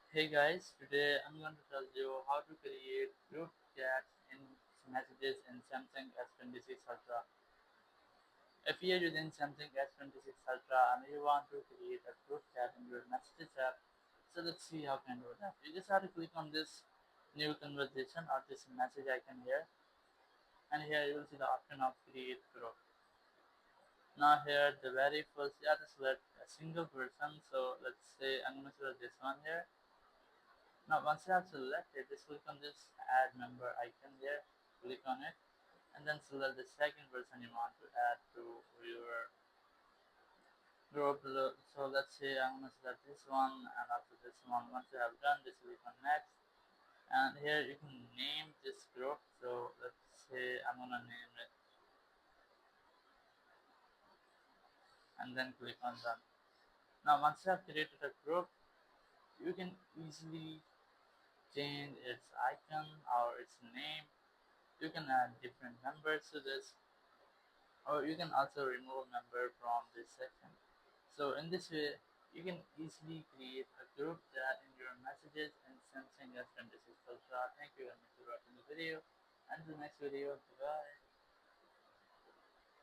Hey guys, today I'm going to tell you how to create group chats in messages in Samsung S26 Ultra. If you're using Samsung S26 Ultra and you want to create a group chat in your messages app, so let's see how can do that. You just have to click on this new conversation or this message icon here, and here you will see the option of create group. Now here the very first you have to select a single person, so let's say I'm going to select this one here. Now once you have selected, just click on this add member icon here, click on it, and then select the second person you want to add to your group. So let's say I'm going to select this one and after this one. Once you have done this, click on next, and here you can name this group. So let's say I'm going to name it and then click on done. Now once you have created a group, you can easily change its icon or its name. You can add different members to this, or you can also remove a member from this section. So in this way, you can easily create a group chat in your messages in Samsung S26 Ultra. Thank you very much for watching the video. Until next video, goodbye.